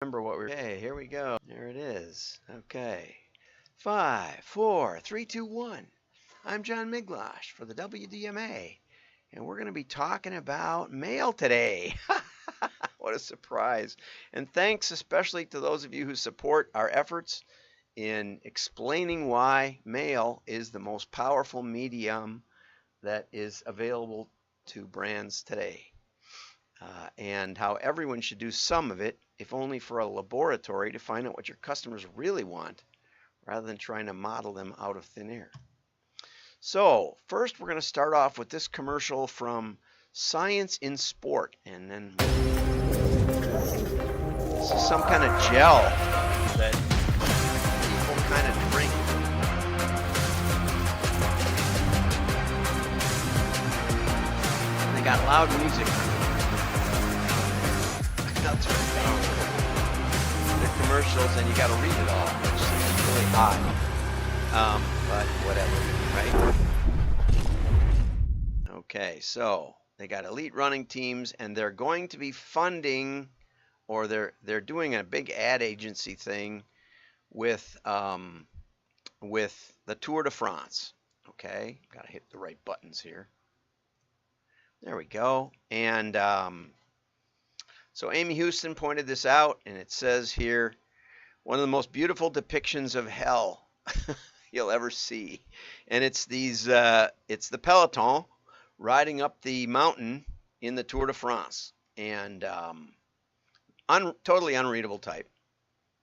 Remember what okay, here we go. There it is. Okay. 5, 4, 3, 2, 1. I'm John Miglosh for the WDMA, and we're going to be talking about mail today. What a surprise. And thanks especially to those of you who support our efforts in explaining why mail is the most powerful medium that is available to brands today. And how everyone should do some of it, if only for a laboratory to find out what your customers really want, rather than trying to model them out of thin air. So first we're going to start off with this commercial from Science in Sport, and then this is some kind of gel that people kind of drink. And they got loud music. I'll turn it down. The commercials, and you got to read it all, which is really odd. But whatever, right? Okay, so they got elite running teams, and they're going to be funding, or they're doing a big ad agency thing with the Tour de France. Okay, got to hit the right buttons here. There we go. And so Amy Houston pointed this out, and it says here, one of the most beautiful depictions of hell you'll ever see. And it's it's the peloton riding up the mountain in the Tour de France, and totally unreadable type,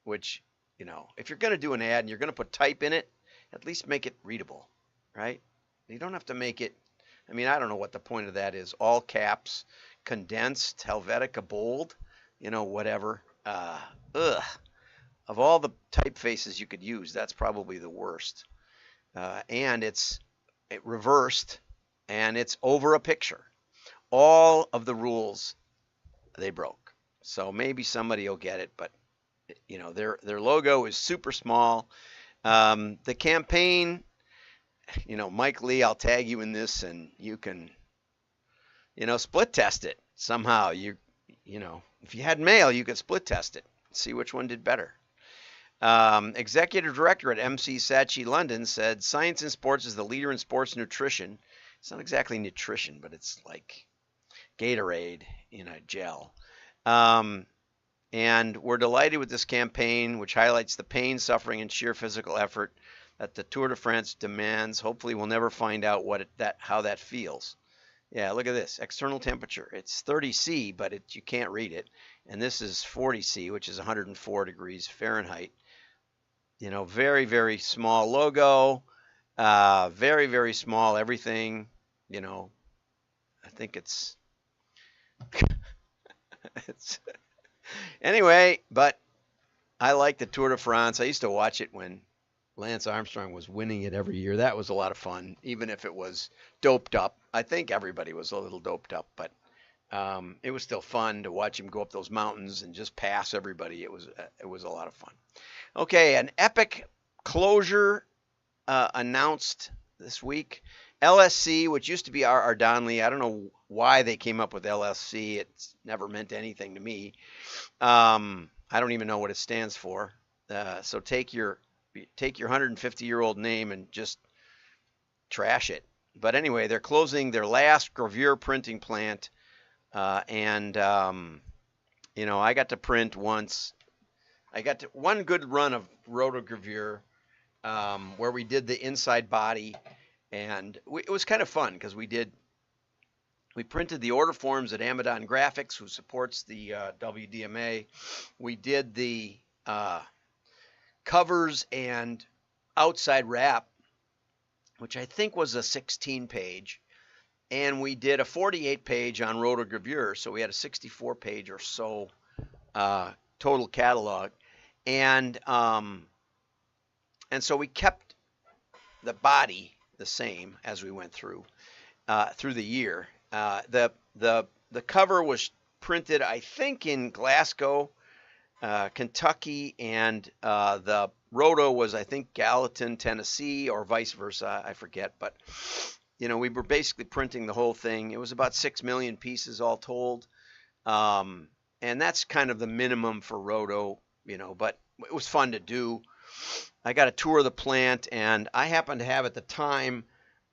which, you know, if you're going to do an ad and you're going to put type in it, at least make it readable, right? You don't have to make it, I mean, I don't know what the point of that is. All caps, condensed, Helvetica bold, you know, whatever. Of all the typefaces you could use, that's probably the worst. And it's reversed, and it's over a picture. All of the rules they broke. So maybe somebody will get it, but you know, their logo is super small. The campaign, you know, Mike Lee, I'll tag you in this, and you can, you know, split test it somehow. You know, if you had mail, you could split test it, see which one did better. Executive director at MC Saatchi London said, Science in Sports is the leader in sports nutrition. It's not exactly nutrition, but it's like Gatorade in a gel. And we're delighted with this campaign, which highlights the pain, suffering, and sheer physical effort that the Tour de France demands. Hopefully we'll never find out how that feels. Yeah, look at this. External temperature. It's 30 C, but you can't read it. And this is 40 C, which is 104 degrees Fahrenheit. You know, very, very small logo. Very, very small everything. You know, I think it's... Anyway, but I like the Tour de France. I used to watch it when Lance Armstrong was winning it every year. That was a lot of fun, even if it was doped up. I think everybody was a little doped up, but it was still fun to watch him go up those mountains and just pass everybody. It was a lot of fun. Okay, an epic closure announced this week. LSC, which used to be R.R. Donnelley. I don't know why they came up with LSC. It's never meant anything to me. I don't even know what it stands for. So take your 150-year-old name and just trash it. But anyway, they're closing their last Gravure printing plant. You know, I got to print once. I got to one good run of rotogravure where we did the inside body. And it was kind of fun because we printed the order forms at Amadon Graphics, who supports the WDMA. We did the covers and outside wrap, which I think was a 16-page. And we did a 48-page on rotogravure, so we had a 64-page or so total catalog. And so we kept the body the same as we went through the year. The cover was printed, I think, in Glasgow, Kentucky, and the roto was, I think, Gallatin, Tennessee, or vice versa. I forget, but you know, we were basically printing the whole thing. It was about 6 million pieces all told. And And that's kind of the minimum for roto, but it was fun to do. I got a tour of the plant, and I happened to have at the time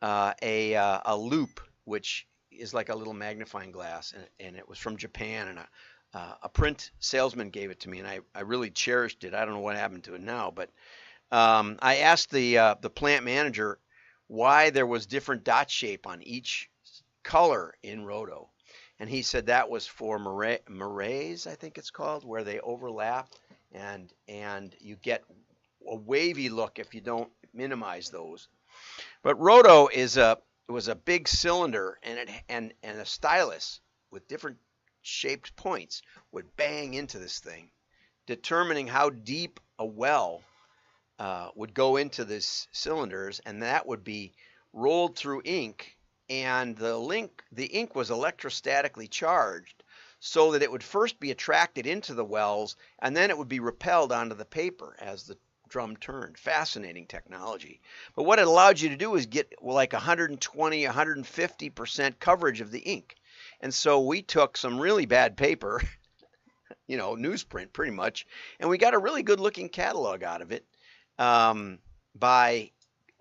a loop, which is like a little magnifying glass, and it was from Japan, and a print salesman gave it to me, and I really cherished it. I don't know what happened to it now, but I asked the plant manager why there was different dot shape on each color in roto. And he said that was for morays, I think it's called, where they overlap, and you get a wavy look if you don't minimize those. But roto was a big cylinder, and a stylus with different shaped points would bang into this thing, determining how deep a well would go into these cylinders, and that would be rolled through ink. And the ink was electrostatically charged, so that it would first be attracted into the wells, and then it would be repelled onto the paper as the drum turned. Fascinating technology. But what it allowed you to do is get like 120, 150% coverage of the ink. And so we took some really bad paper, newsprint pretty much, and we got a really good looking catalog out of it by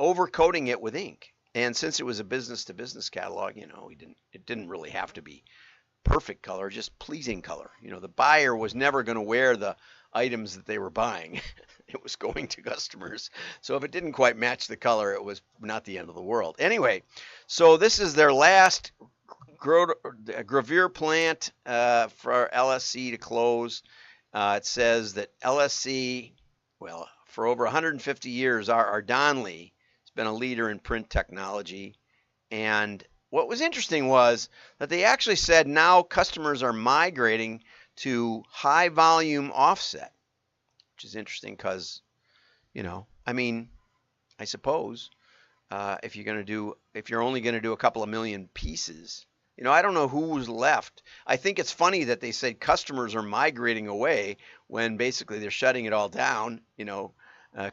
overcoating it with ink. And since it was a business-to-business catalog, it didn't really have to be perfect color, just pleasing color. The buyer was never going to wear the items that they were buying. It was going to customers. So if it didn't quite match the color, it was not the end of the world. Anyway, so this is their last Gravure plant for LSC to close. It says that LSC, well, for over 150 years, our Donnelly been a leader in print technology. And what was interesting was that they actually said now customers are migrating to high volume offset, which is interesting because, I suppose if you're only going to do a couple of million pieces, I don't know who's left. I think it's funny that they said customers are migrating away when basically they're shutting it all down,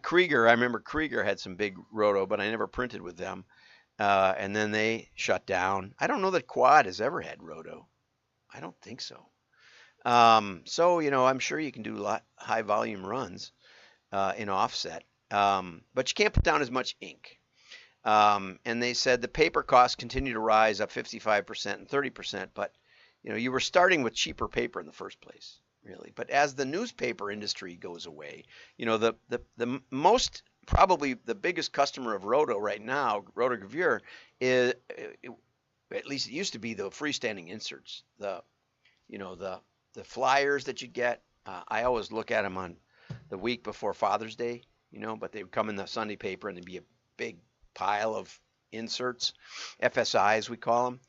Krieger, I remember Krieger had some big roto, but I never printed with them. And then they shut down. I don't know that Quad has ever had roto. I don't think so. So, I'm sure you can do high volume runs in offset, but you can't put down as much ink. And they said the paper costs continue to rise up 55% and 30%, but, you were starting with cheaper paper in the first place. Really, but as the newspaper industry goes away, the most probably the biggest customer of roto right now, Rotogravure, is at least it used to be the freestanding inserts, the flyers that you get. I always look at them on the week before Father's Day, but they would come in the Sunday paper and there'd be a big pile of inserts, FSIs we call them,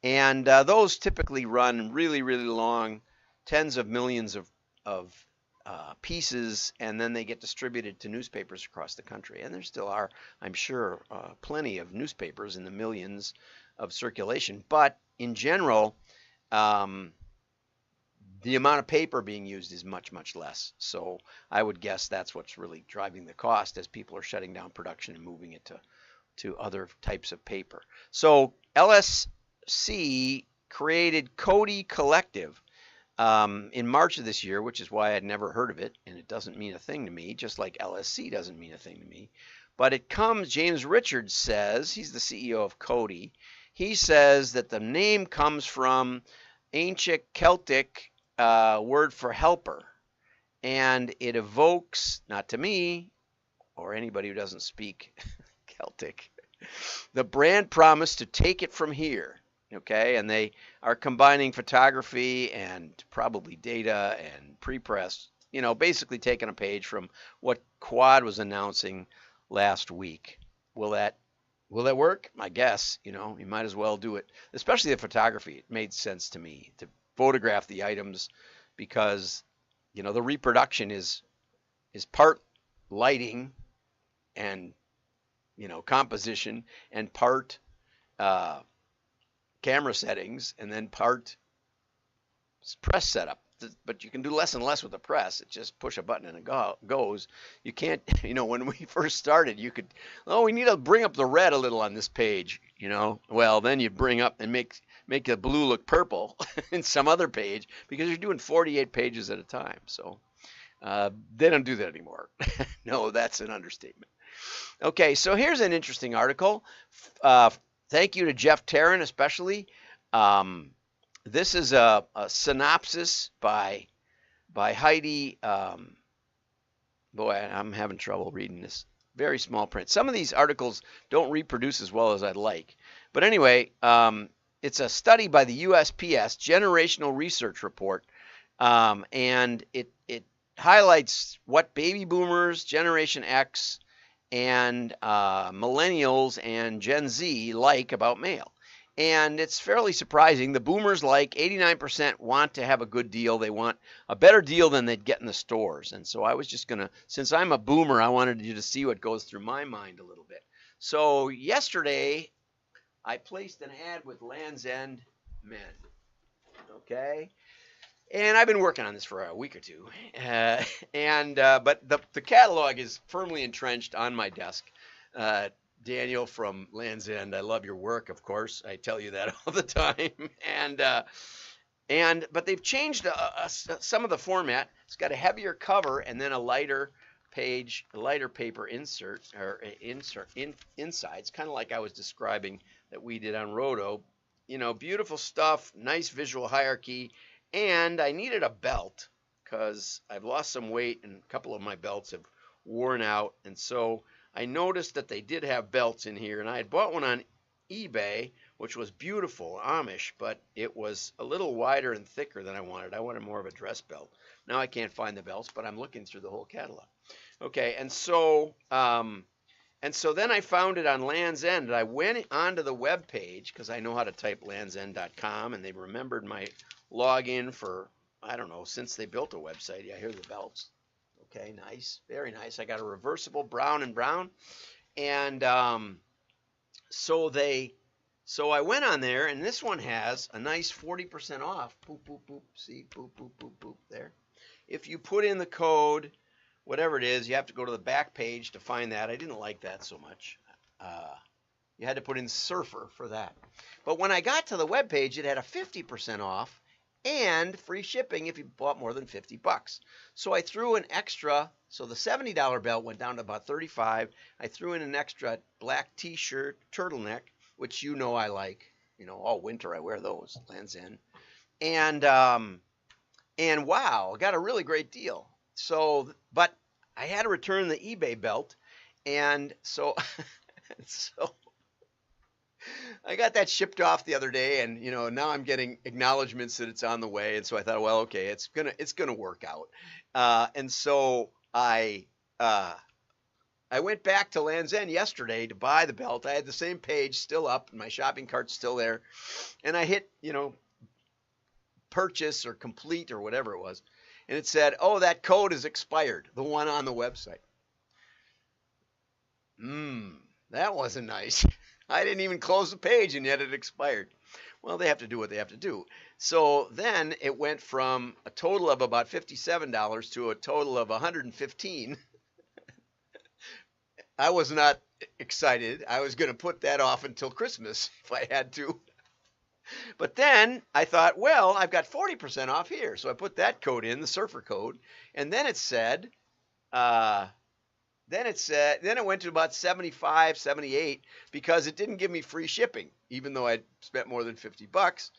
and those typically run really, really long. Tens of millions of pieces, and then they get distributed to newspapers across the country. And there still are, I'm sure, plenty of newspapers in the millions of circulation. But in general, the amount of paper being used is much, much less. So I would guess that's what's really driving the cost as people are shutting down production and moving it to other types of paper. So LSC created Cody Collective in March of this year, which is why I'd never heard of it, and it doesn't mean a thing to me, just like LSC doesn't mean a thing to me. But it comes, James Richards says, he's the CEO of Cody, he says that the name comes from ancient Celtic word for helper, and it evokes, not to me, or anybody who doesn't speak Celtic, the brand promise to take it from here. Okay, and they are combining photography and probably data and pre-press, basically taking a page from what Quad was announcing last week. Will that work? I guess, you might as well do it, especially the photography. It made sense to me to photograph the items because, the reproduction is part lighting and, composition and part camera settings and then part press setup. But you can do less and less with the press. It's just push a button and it goes. You can't, when we first started, you could, we need to bring up the red a little on this page, Well, then you bring up and make the blue look purple in some other page because you're doing 48 pages at a time. So they don't do that anymore. No, that's an understatement. Okay, so here's an interesting article. Thank you to Jeff Tarrin especially. This is a synopsis by Heidi. Boy, I'm having trouble reading this. Very small print. Some of these articles don't reproduce as well as I'd like. But anyway, it's a study by the USPS Generational Research Report, and it highlights what baby boomers, Generation X, and millennials and Gen Z like about mail. And it's fairly surprising. The boomers, like 89%, want to have a good deal. They want a better deal than they'd get in the stores. And so I was just going to, since I'm a boomer, I wanted you to see what goes through my mind a little bit. So yesterday, I placed an ad with Land's End Men. Okay? And I've been working on this for a week or two. But the catalog is firmly entrenched on my desk. Daniel from Land's End, I love your work, of course. I tell you that all the time. But they've changed some of the format. It's got a heavier cover and then a lighter paper insert inside. It's kind of like I was describing that we did on Roto. You know, beautiful stuff, nice visual hierarchy. And I needed a belt because I've lost some weight and a couple of my belts have worn out. And so I noticed that they did have belts in here, and I had bought one on eBay, which was beautiful, Amish, but it was a little wider and thicker than I wanted. I wanted more of a dress belt. Now I can't find the belts, but I'm looking through the whole catalog. Okay, and so then I found it on Land's End, and I went onto the web page because I know how to type landsend.com, and they remembered my login for, I don't know, since they built a website. Yeah, here's the belts. Okay, nice, very nice. I got a reversible brown and brown, and so I went on there, and this one has a nice 40% off. Boop boop boop. See, boop boop boop boop there. If you put in the code, whatever it is, you have to go to the back page to find that. I didn't like that so much. You had to put in Surfer for that. But when I got to the web page, it had a 50% off. And free shipping if you bought more than $50. So I threw an extra, so the $70 belt went down to about $35. I threw in an extra black t-shirt, turtleneck, which you know I like. You know, all winter I wear those, Land's End. And wow, I got a really great deal. So, but I had to return the eBay belt. And so, I got that shipped off the other day, and you know, now I'm getting acknowledgments that it's on the way, and so I thought, well, okay, it's gonna work out. And so I went back to Land's End yesterday to buy the belt. I had the same page still up, and my shopping cart's still there, and I hit, you know, purchase or complete or whatever it was, and it said, oh, that code is expired, the one on the website. That wasn't nice. I didn't even close the page, and yet it expired. Well, they have to do what they have to do. So then it went from a total of about $57 to a total of $115. I was not excited. I was going to put that off until Christmas if I had to. But then I thought, well, I've got 40% off here. So I put that code in, the Surfer code, and then it said, then it went to about 75, 78 because it didn't give me free shipping, even though I'd spent more than $50.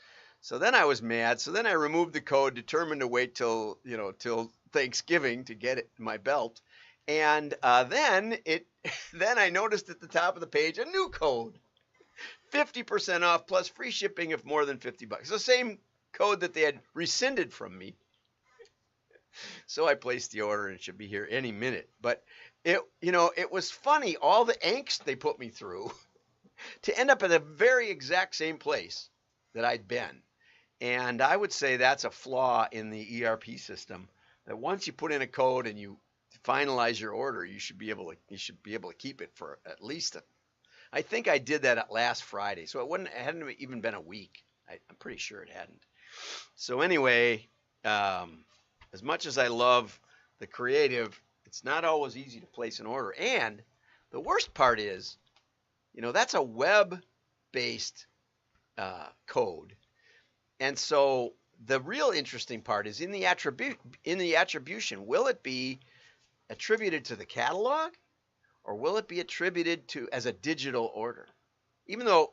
So then I was mad. So then I removed the code, determined to wait till Thanksgiving to get my belt. And then I noticed at the top of the page a new code, 50% off plus free shipping of more than $50. The same code that they had rescinded from me. So I placed the order, and it should be here any minute. But it was funny, all the angst they put me through to end up at the very exact same place that I'd been. And I would say that's a flaw in the ERP system, that once you put in a code and you finalize your order, you should be able to keep it for at least I think I did that last Friday. So it hadn't even been a week. I'm pretty sure it hadn't. So anyway, as much as I love the creative, it's not always easy to place an order. And the worst part is, that's a web-based code. And so the real interesting part is in the attribution. Will it be attributed to the catalog, or will it be attributed to as a digital order? Even though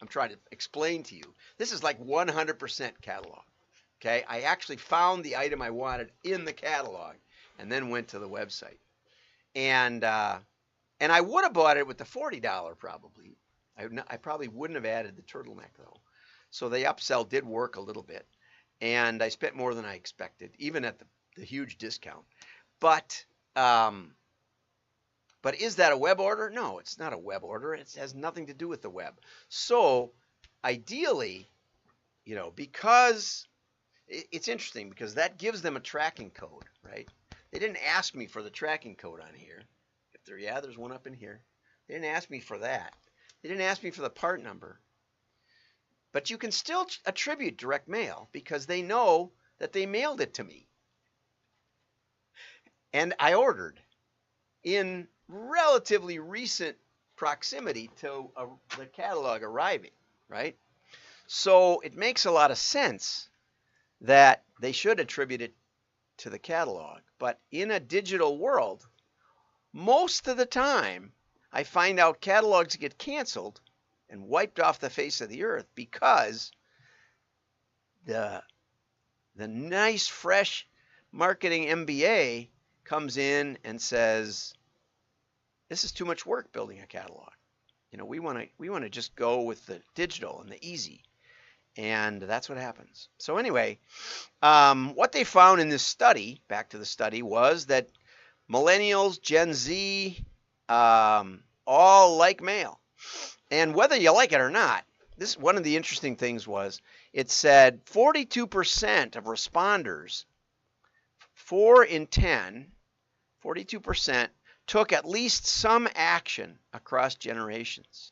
I'm trying to explain to you, this is like 100% catalog. Okay, I actually found the item I wanted in the catalog, and then went to the website. And I would have bought it with the $40 probably. I probably wouldn't have added the turtleneck though. So the upsell did work a little bit, and I spent more than I expected, even at the huge discount. But is that a web order? No, it's not a web order. It has nothing to do with the web. So ideally, because it's interesting, because that gives them a tracking code, right? They didn't ask me for the tracking code on here. There's one up in here. They didn't ask me for that. They didn't ask me for the part number. But you can still attribute direct mail because they know that they mailed it to me. And I ordered in relatively recent proximity to the catalog arriving, right? So it makes a lot of sense that they should attribute it to the catalog. But in a digital world, most of the time, I find out catalogs get canceled and wiped off the face of the earth because the nice, fresh marketing MBA comes in and says, this is too much work building a catalog. We want to just go with the digital and the easy. And that's what happens. So anyway, what they found in this study, back to the study, was that millennials, Gen Z, all like mail. And whether you like it or not, this one of the interesting things was it said 42% of responders, 4 in 10, 42% took at least some action across generations.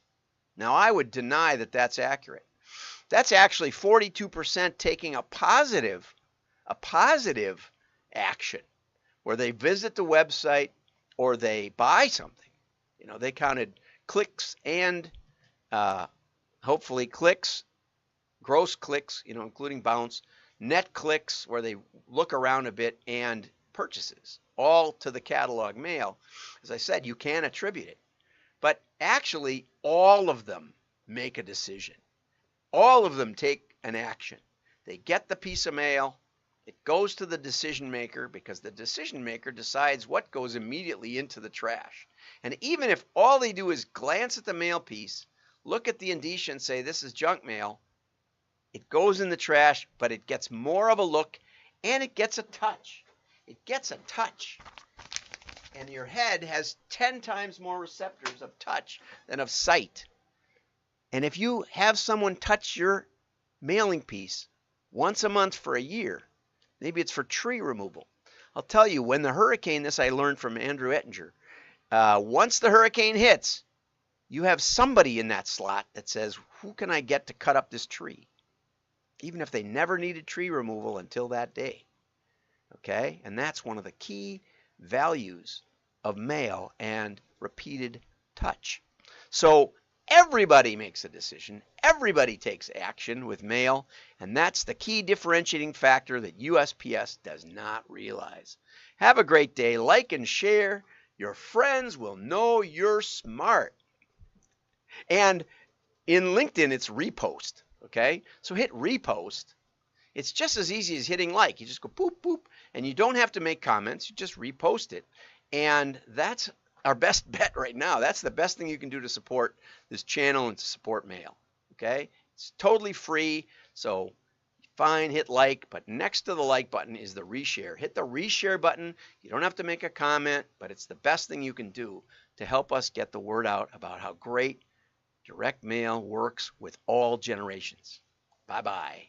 Now, I would deny that that's accurate. That's actually 42% taking a positive action where they visit the website or they buy something. They counted clicks and hopefully clicks, gross clicks, including bounce, net clicks where they look around a bit, and purchases, all to the catalog mail. As I said, you can attribute it. But actually, all of them make a decision. All of them take an action. They get the piece of mail. It goes to the decision maker because the decision maker decides what goes immediately into the trash. And even if all they do is glance at the mail piece, look at the indicia and say, this is junk mail, it goes in the trash, but it gets more of a look and it gets a touch. It gets a touch. And your head has 10 times more receptors of touch than of sight. And if you have someone touch your mailing piece once a month for a year, maybe it's for tree removal. I'll tell you, when the hurricane, this I learned from Andrew Ettinger, once the hurricane hits, you have somebody in that slot that says, who can I get to cut up this tree? Even if they never needed tree removal until that day. Okay? And that's one of the key values of mail and repeated touch. So everybody makes a decision. Everybody takes action with mail. And that's the key differentiating factor that USPS does not realize. Have a great day. Like and share. Your friends will know you're smart. And in LinkedIn, it's repost. Okay? So hit repost. It's just as easy as hitting like. You just go boop, boop. And you don't have to make comments. You just repost it. And that's our best bet right now. That's the best thing you can do to support this channel and to support mail. Okay? It's totally free. So fine, hit like, but next to the like button is the reshare. Hit the reshare button. You don't have to make a comment, but it's the best thing you can do to help us get the word out about how great direct mail works with all generations. Bye-bye.